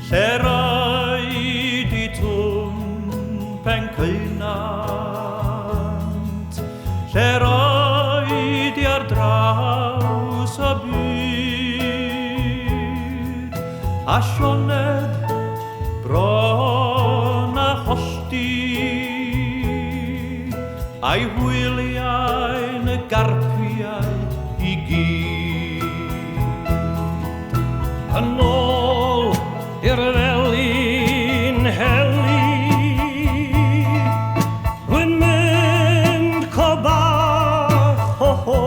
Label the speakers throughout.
Speaker 1: lle raid I twmpen cynnant, lle raid I ar draws y byd, a sioned bron a hollti, a'i hwyliau'n y garpiau I gyd. Yn ôl i'r felin heli, rwy'n mynd co bach ho ho,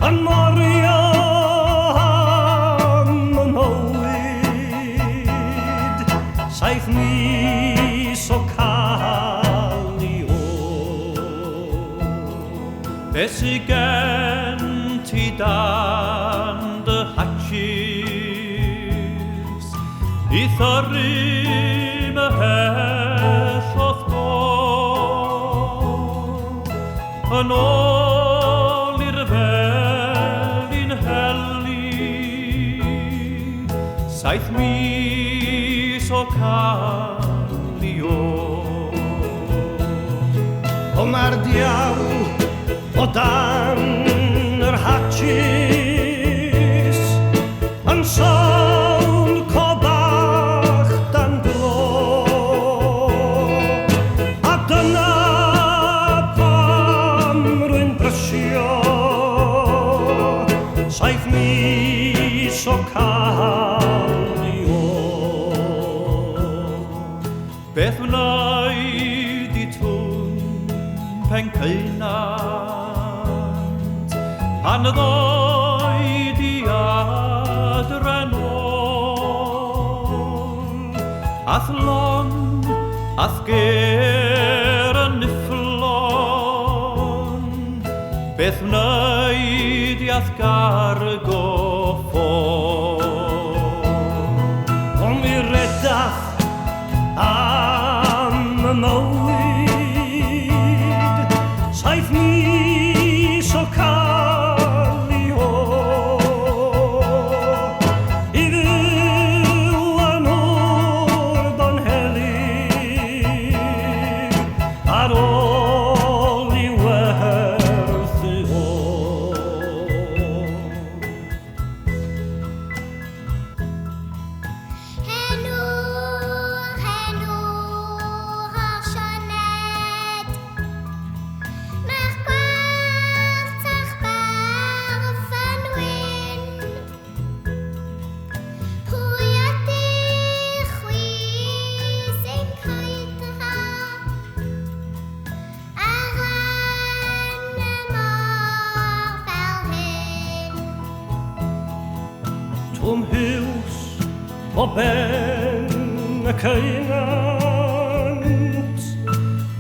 Speaker 1: yn morio am y mywyd, saith mis o cael I Beth sy gen ti dan dy hatchis I thyrru myhell o'th go yn ôl i'r felin heli saith mis o cael I O mae'r diawl o dan yr hatchis yn sôn co bach dan glo a dyna pam rwy'n brysio saith mis o cael I Beth wnaed I twmpen cynnant pan ddoed I adre nôl ath lon ath ger yn nifflon beth wnaed I ath gargo ffôn o mi redach am y mywyd saith mis o cael I I fyw yn ôl Bonhelig ar ôl I werthu Twm hiws o ben y cynnant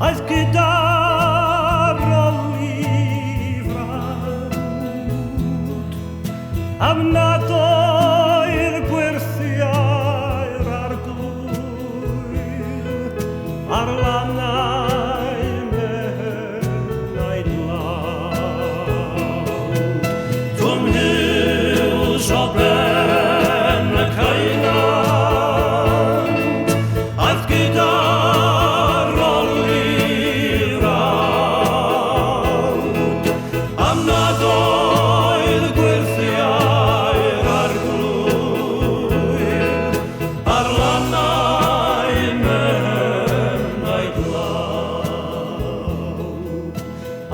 Speaker 1: aeth gyda'r olifant am nad oedd gwerthiau'r arglwydd ar lannau menau dlawd Twm hiws o ben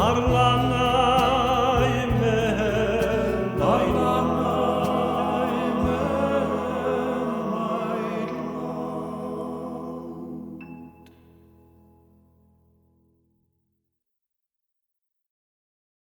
Speaker 1: Ar